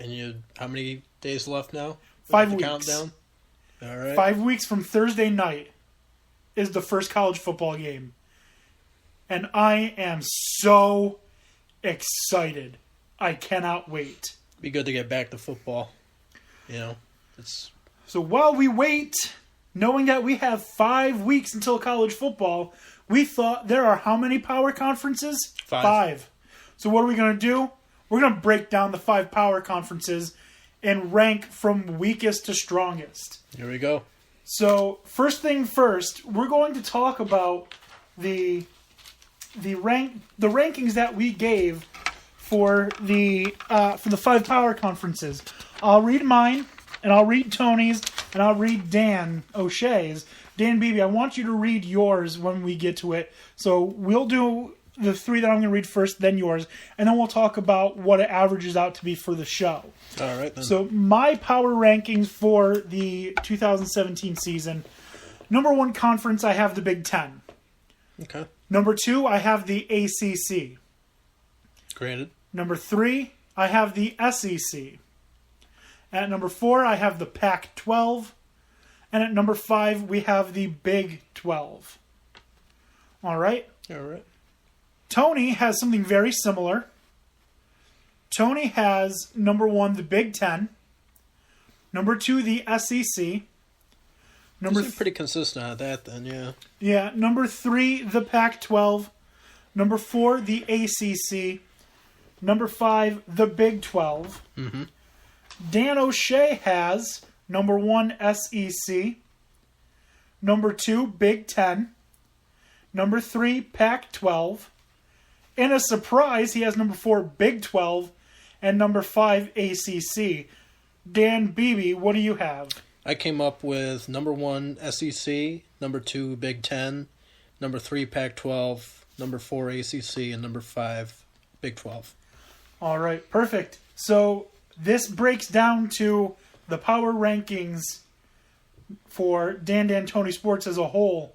And how many days left now? 5 weeks. Countdown. All right. 5 weeks from Thursday night is the first college football game. And I am so excited. I cannot wait. Be good to get back to football. So while we wait, knowing that we have 5 weeks until college football, we thought there are how many power conferences? 5. So what are we going to do? We're going to break down the 5 power conferences and rank from weakest to strongest. Here we go. So first thing first, we're going to talk about the rankings that we gave for the 5 power conferences. I'll read mine, and I'll read Tony's, and I'll read Dan O'Shea's. Dan Beebe, I want you to read yours when we get to it. So we'll do the 3 that I'm going to read first, then yours, and then we'll talk about what it averages out to be for the show. All right, then. So my power rankings for the 2017 season. Number 1 conference, I have the Big Ten. Okay. Number 2, I have the ACC. Granted. Number 3, I have the SEC. At number 4, I have the Pac-12. And at number 5, we have the Big 12. All right? All right. Tony has something very similar. Tony has number 1, the Big Ten. Number 2, the SEC. Pretty consistent at that then, yeah. Yeah. Number 3, the Pac-12. Number 4, the ACC. Number 5, the Big 12. Mm-hmm. Dan O'Shea has number 1, SEC. Number 2, Big 10. Number 3, Pac-12. And a surprise, he has number 4, Big 12. And number 5, ACC. Dan Beebe, what do you have? I came up with number 1, SEC. Number 2, Big 10. Number 3, Pac-12. Number 4, ACC. And number 5, Big 12. All right, perfect. So this breaks down to the power rankings for Dan Tony Sports as a whole.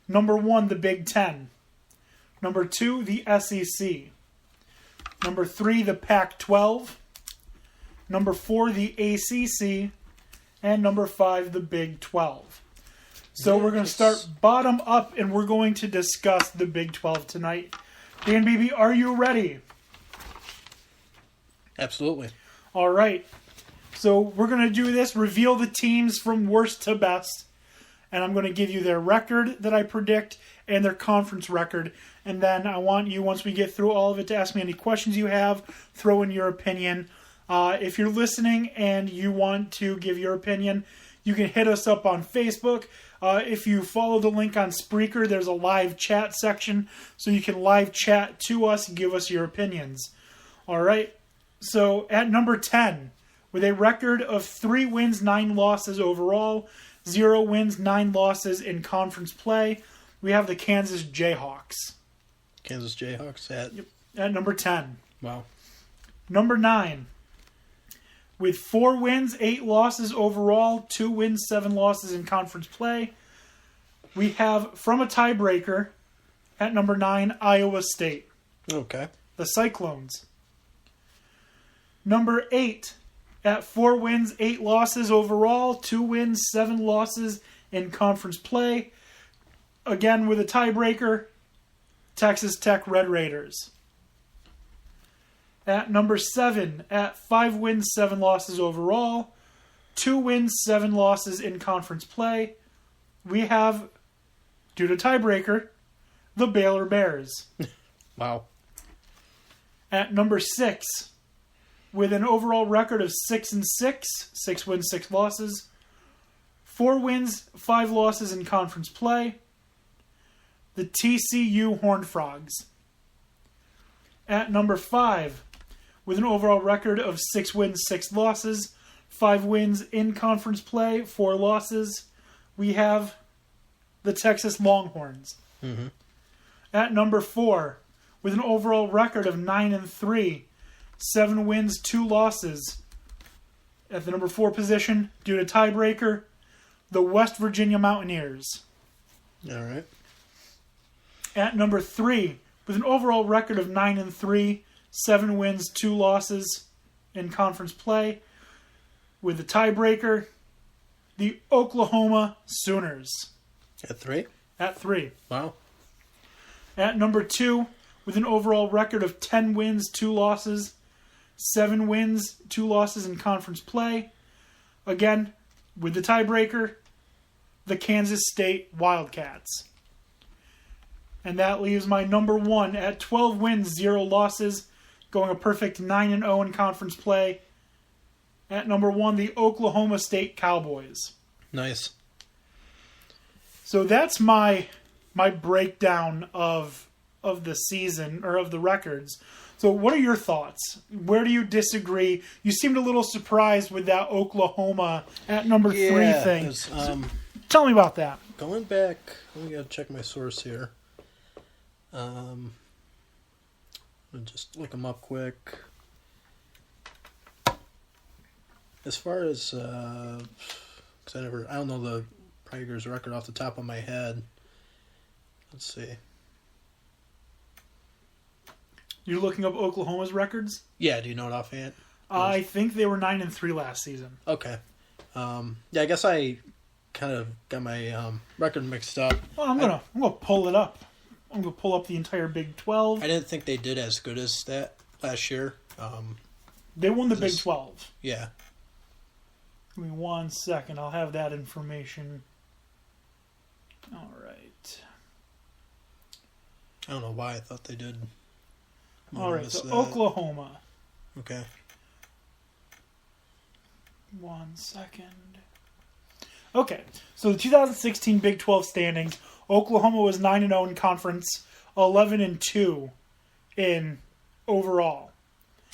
Number 1, the Big Ten. Number 2, the SEC. Number 3, the Pac-12. Number 4, the ACC. And number 5, the Big 12. So we're going to start bottom up, and we're going to discuss the Big 12 tonight. Dan Beebe, are you ready? Absolutely. All right. So we're going to do this, reveal the teams from worst to best. And I'm going to give you their record that I predict and their conference record. And then I want you, once we get through all of it, to ask me any questions you have. Throw in your opinion. If you're listening and you want to give your opinion, you can hit us up on Facebook. If you follow the link on Spreaker, there's a live chat section. So you can live chat to us and give us your opinions. All right. So at number 10, with a record of 3 wins, 9 losses overall, 0 wins, 9 losses in conference play, we have the Kansas Jayhawks. Kansas Jayhawks at number 10. Wow. Number 9, with 4 wins, 8 losses overall, 2 wins, 7 losses in conference play, we have, from a tiebreaker, at number 9, Iowa State. Okay. The Cyclones. Number 8, at 4 wins, 8 losses overall, 2 wins, 7 losses in conference play. Again, with a tiebreaker, Texas Tech Red Raiders. At number 7, at 5 wins, 7 losses overall, 2 wins, 7 losses in conference play, we have, due to tiebreaker, the Baylor Bears. Wow. At number 6, with an overall record of 6-6, 6 wins, 6 losses, 4 wins, 5 losses in conference play, the TCU Horned Frogs. At number 5, with an overall record of 6 wins, 6 losses, 5 wins in conference play, 4 losses, we have the Texas Longhorns. Mm-hmm. At number 4, with an overall record of 9-3, 7 wins, 2 losses. At the number 4 position, due to tiebreaker, the West Virginia Mountaineers. All right. At number 3, with an overall record of 9-3, 7 wins, 2 losses in conference play. With the tiebreaker, the Oklahoma Sooners. At 3? At 3. Wow. At number 2, with an overall record of 10 wins, 2 losses, 7 wins, 2 losses in conference play. Again, with the tiebreaker, the Kansas State Wildcats. And that leaves my number 1 at 12 wins, 0 losses, going a perfect 9-0 in conference play. At number 1, the Oklahoma State Cowboys. Nice. So that's my breakdown of the season, or of the records. So what are your thoughts? Where do you disagree? You seemed a little surprised with that Oklahoma at number 3 thing. Tell me about that. Going back, let me go check my source here. I'll just look them up quick. As far as, because I don't know the Tigers record off the top of my head. Let's see. You're looking up Oklahoma's records? Yeah, do you know it offhand? I think they were 9-3 last season. Okay. Yeah, I guess I kind of got my record mixed up. Well, I'm gonna pull it up. I'm gonna pull up the entire Big 12. I didn't think they did as good as that last year. They won the Big 12. Yeah. Give me 1 second. I'll have that information. All right. I don't know why I thought they did. All right, so Oklahoma. Okay. 1 second. Okay, so the 2016 Big 12 standings, Oklahoma was 9-0 in conference, 11-2 in overall.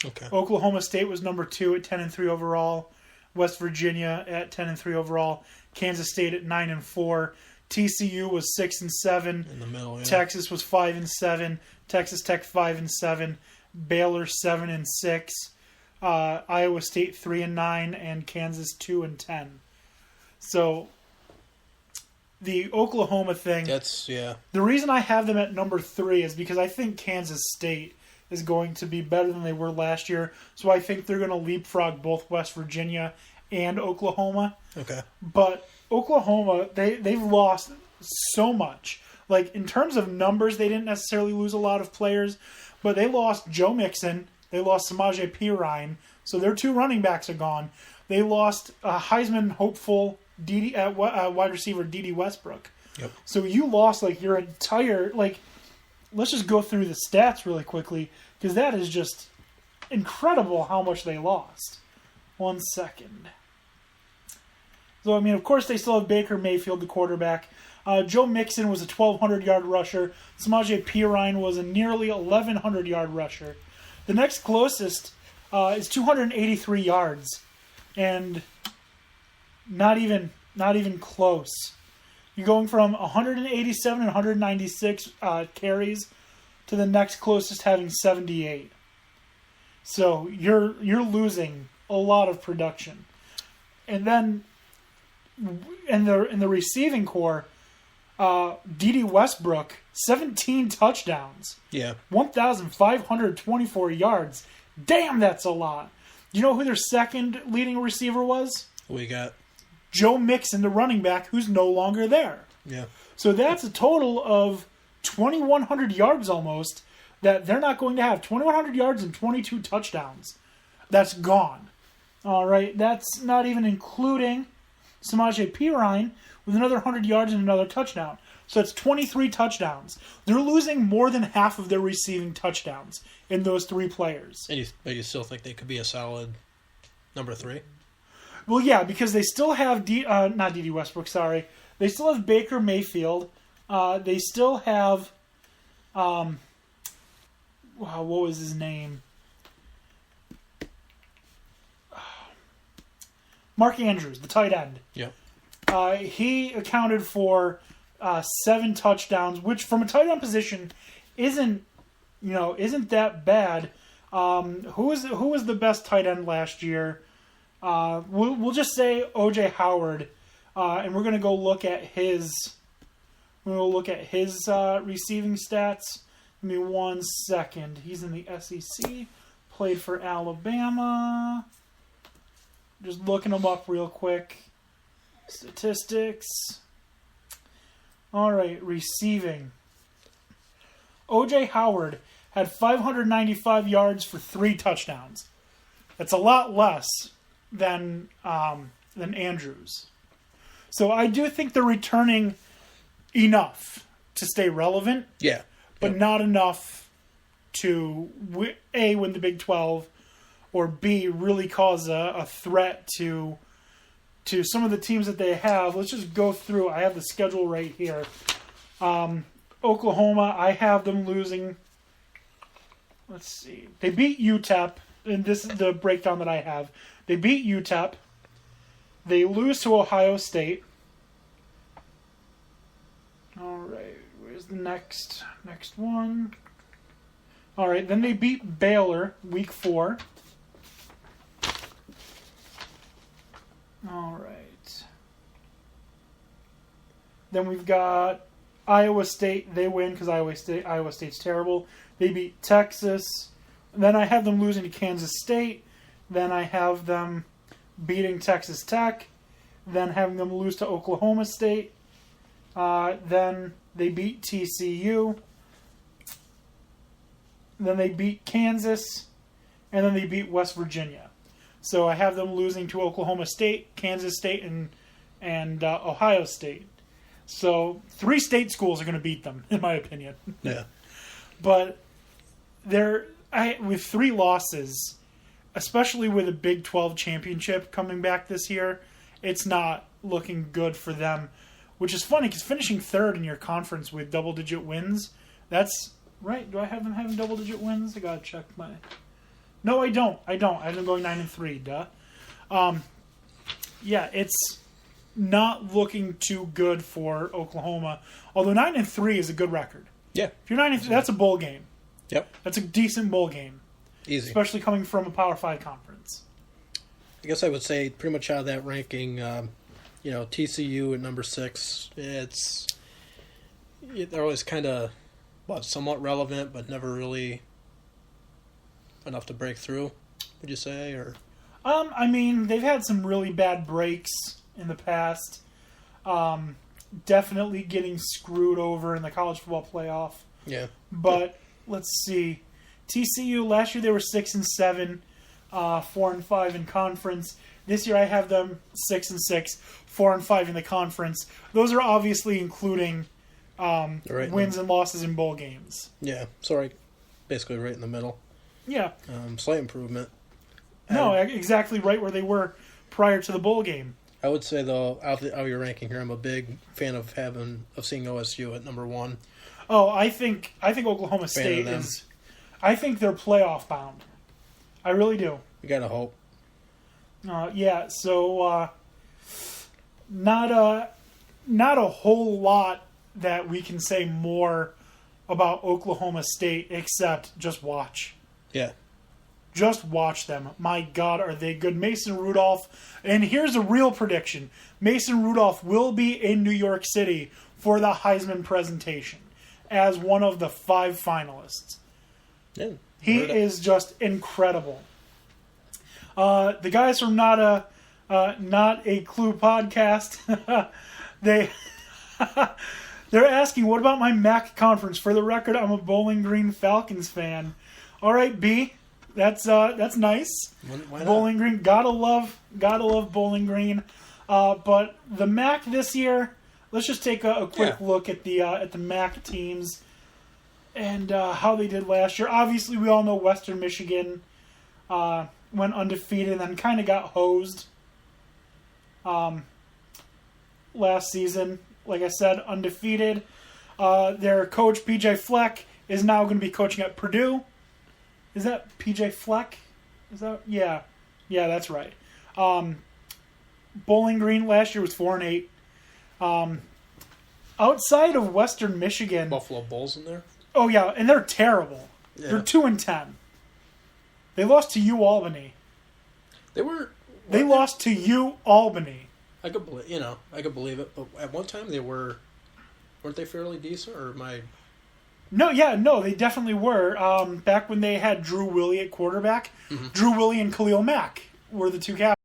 Okay. Oklahoma State was number 2 at 10-3 overall. West Virginia at 10-3 overall. Kansas State at 9-4. TCU was 6-7. In the middle, yeah. Texas was 5-7. Texas Tech 5-7. Baylor 7-6. Iowa State 3-9, and Kansas 2-10. So the Oklahoma thing. That's yeah. The reason I have them at number 3 is because I think Kansas State is going to be better than they were last year. So I think they're going to leapfrog both West Virginia and Oklahoma. Okay. But Oklahoma, they've lost so much. Like, in terms of numbers, they didn't necessarily lose a lot of players, but they lost Joe Mixon. They lost Samaje Perine. So their 2 running backs are gone. They lost Heisman hopeful wide receiver Dede Westbrook. Yep. So you lost, like, your entire, like, let's just go through the stats really quickly, because that is just incredible how much they lost. 1 second. So, I mean, of course, they still have Baker Mayfield, the quarterback. Joe Mixon was a 1,200-yard rusher. Samaje Perine was a nearly 1,100-yard rusher. The next closest is 283 yards, and not even close. You're going from 187 and 196 carries to the next closest having 78. So you're losing a lot of production. And then in the receiving core, Dede Westbrook, 17 touchdowns. Yeah. 1,524 yards. Damn, that's a lot. You know who their second leading receiver was? We got Joe Mixon, the running back, who's no longer there. Yeah. So that's a total of 2,100 yards almost that they're not going to have. 2,100 yards and 22 touchdowns. That's gone. All right, that's not even including Samaje Perine with another 100 yards and another touchdown. So it's 23 touchdowns. They're losing more than half of their receiving touchdowns in those 3 players. But you still think they could be a solid number 3? Well, yeah, because they still have not Dede Westbrook. Sorry, they still have Baker Mayfield. They still have what was his name? Mark Andrews, the tight end. Yeah. He accounted for 7 touchdowns, which from a tight end position isn't that bad. Who was the best tight end last year? We'll just say O.J. Howard, and we're gonna go look at his. Receiving stats. Give me 1 second. He's in the SEC. played for Alabama. Just looking them up real quick. Statistics. All right, receiving. O.J. Howard had 595 yards for 3 touchdowns. That's a lot less than Andrews. So I do think they're returning enough to stay relevant. Yeah. But not enough to, A, win the Big 12, or B, really cause a threat to some of the teams that they have. Let's just go through. I have the schedule right here. Oklahoma, I have them losing. Let's see. They beat UTEP, and this is the breakdown that I have. They beat UTEP. They lose to Ohio State. All right, where's the next one? All right, then they beat Baylor week 4. All right. Then we've got Iowa State. They win because Iowa State's terrible. They beat Texas. Then I have them losing to Kansas State. Then I have them beating Texas Tech. Then having them lose to Oklahoma State. Then they beat TCU. Then they beat Kansas. And then they beat West Virginia. So I have them losing to Oklahoma State, Kansas State, and Ohio State. So 3 state schools are going to beat them, in my opinion. Yeah. But with 3 losses, especially with a Big 12 championship coming back this year, it's not looking good for them. Which is funny, because finishing 3rd in your conference with double-digit wins, that's right. Do I have them having double-digit wins? I got to check my... No, I don't. I have them going 9-3. Duh. Yeah, it's not looking too good for Oklahoma. Although 9-3 is a good record. Yeah. If you're 9-3, that's a bowl game. Yep. That's a decent bowl game. Easy. Especially coming from a Power 5 conference. I guess I would say pretty much out of that ranking, TCU at number 6. They're always kind of somewhat relevant, but never really enough to break through, would you say? Or I mean, they've had some really bad breaks in the past. Definitely getting screwed over in the college football playoff. Yeah. But let's see. TCU last year they were 6-7, 4-5 in conference. This year I have them 6-6, 4-5 in the conference. Those are obviously including wins and losses in bowl games. Yeah. Sorry, basically right in the middle. Yeah. Slight improvement. No, exactly right where they were prior to the bowl game. I would say, though, out of your ranking here, I'm a big fan of seeing OSU at number 1. Oh, I think Oklahoma State is... I think they're playoff bound. I really do. You gotta hope. Yeah, so not a whole lot that we can say more about Oklahoma State except just watch. Yeah. Just watch them. My God, are they good. Mason Rudolph. And here's a real prediction. Mason Rudolph will be in New York City for the Heisman presentation as one of the 5 finalists. Yeah. He is just incredible. The guys from Not a Clue podcast, they're asking, what about my MAC conference? For the record, I'm a Bowling Green Falcons fan. All right, B. That's nice. Why not? Bowling Green, gotta love Bowling Green. But the MAC this year, let's just take a quick look at the MAC teams and how they did last year. Obviously, we all know Western Michigan went undefeated and then kind of got hosed last season. Like I said, undefeated. Their coach, PJ Fleck, is now going to be coaching at Purdue. Is that PJ Fleck? Is that... Yeah, that's right. Bowling Green last year was 4-8. Outside of Western Michigan... Buffalo Bulls in there? Oh, yeah, and they're terrible. Yeah. They're 2-10. They lost to U-Albany. They lost to U-Albany. I could believe it, but at one time weren't they fairly decent, or am I... No, they definitely were. Back when they had Drew Willie at quarterback, Drew Willie and Khalil Mack were the two captains.